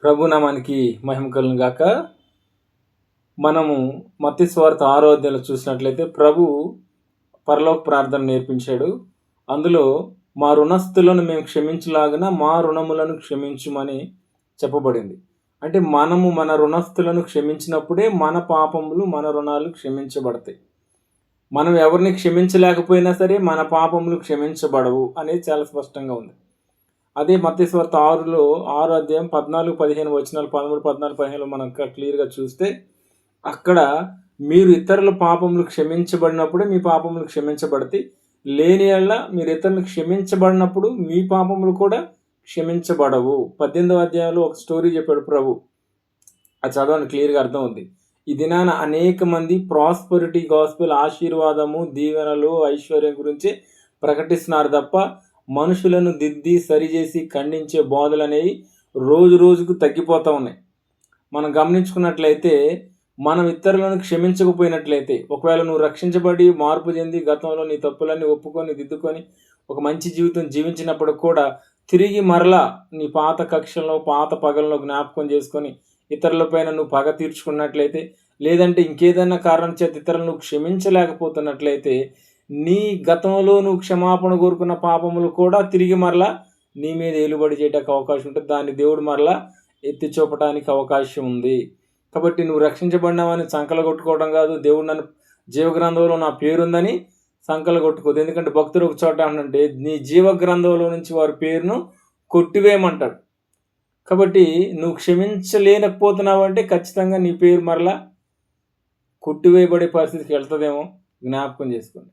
ప్రభు నామానికి మహిమ కలుగును గాక. మనము మత్తయి సువార్త 6వ అధ్యాయంలో చూసినట్లయితే ప్రభు పరలోక ప్రార్థన నేర్పించాడు. అందులో మా రుణస్థులను మేము క్షమించులాగున మా రుణములను క్షమించుమని చెప్పబడింది. అంటే మనము మన రుణస్థులను క్షమించినప్పుడే మన పాపములు మన రుణాలు క్షమించబడతాయి. మనం ఎవరిని క్షమించలేకపోయినా సరే మన పాపములు క్షమించబడవు అనేది చాలా స్పష్టంగా ఉంది. అదే మత్తయి సువార్త 6వ అధ్యాయం 14, 15 వచనాలు, 13, 14, 15 మనం క్లియర్గా చూస్తే అక్కడ మీరు ఇతరుల పాపములు క్షమించబడినప్పుడే మీ పాపములు క్షమించబడతాయి. లేని యెడల మీరు ఇతరులను క్షమించబడినప్పుడు మీ పాపములు కూడా క్షమించబడవు. 18వ అధ్యాయంలో ఒక స్టోరీ చెప్పాడు ప్రభు. అది చదవని క్లియర్గా అర్థం ఉంది. ఈ దినాన అనేక మంది ప్రాస్పరిటీ గాస్పెల్, ఆశీర్వాదము, దీవెనలు, ఐశ్వర్యం గురించి ప్రకటిస్తున్నారు తప్ప మనుషులను దిద్ది సరిచేసి ఖండించే బోధలు అనేవి రోజు రోజుకు తగ్గిపోతూ ఉన్నాయి. మనం గమనించుకున్నట్లయితే మనం ఇతరులను క్షమించకపోయినట్లయితే, ఒకవేళ నువ్వు రక్షించబడి మార్పు చెంది గతంలో నీ తప్పులన్నీ ఒప్పుకొని దిద్దుకొని ఒక మంచి జీవితం జీవించినప్పుడు కూడా తిరిగి మరలా నీ పాత కక్షల్లో పాత పగలను జ్ఞాపకం చేసుకొని ఇతరులపైన నువ్వు పగ తీర్చుకున్నట్లయితే, లేదంటే ఇంకేదైనా కారణం చేత ఇతరులను నువ్వు క్షమించలేకపోతున్నట్లయితే నీ గతంలో నువ్వు క్షమాపణ కోరుకున్న పాపములు కూడా తిరిగి మరలా నీ మీద ఏలుబడి చేయడానికి అవకాశం ఉంటుంది. దాన్ని దేవుడు మరలా ఎత్తి చూపడానికి అవకాశం ఉంది. కాబట్టి నువ్వు రక్షించబడినావని సంకలు కొట్టుకోవడం కాదు. దేవుడు నన్ను జీవగ్రంథంలో నా పేరుందని సంకలు కొట్టుకోదు. ఎందుకంటే భక్తుడు ఒక చోట అంటే నీ జీవగ్రంథంలో నుంచి వారి పేరును కొట్టివేయమంటాడు. కాబట్టి నువ్వు క్షమించలేకపోతున్నావు అంటే ఖచ్చితంగా నీ పేరు మరలా కొట్టివేయబడే పరిస్థితికి వెళ్తుందేమో జ్ఞాపకం చేసుకోండి.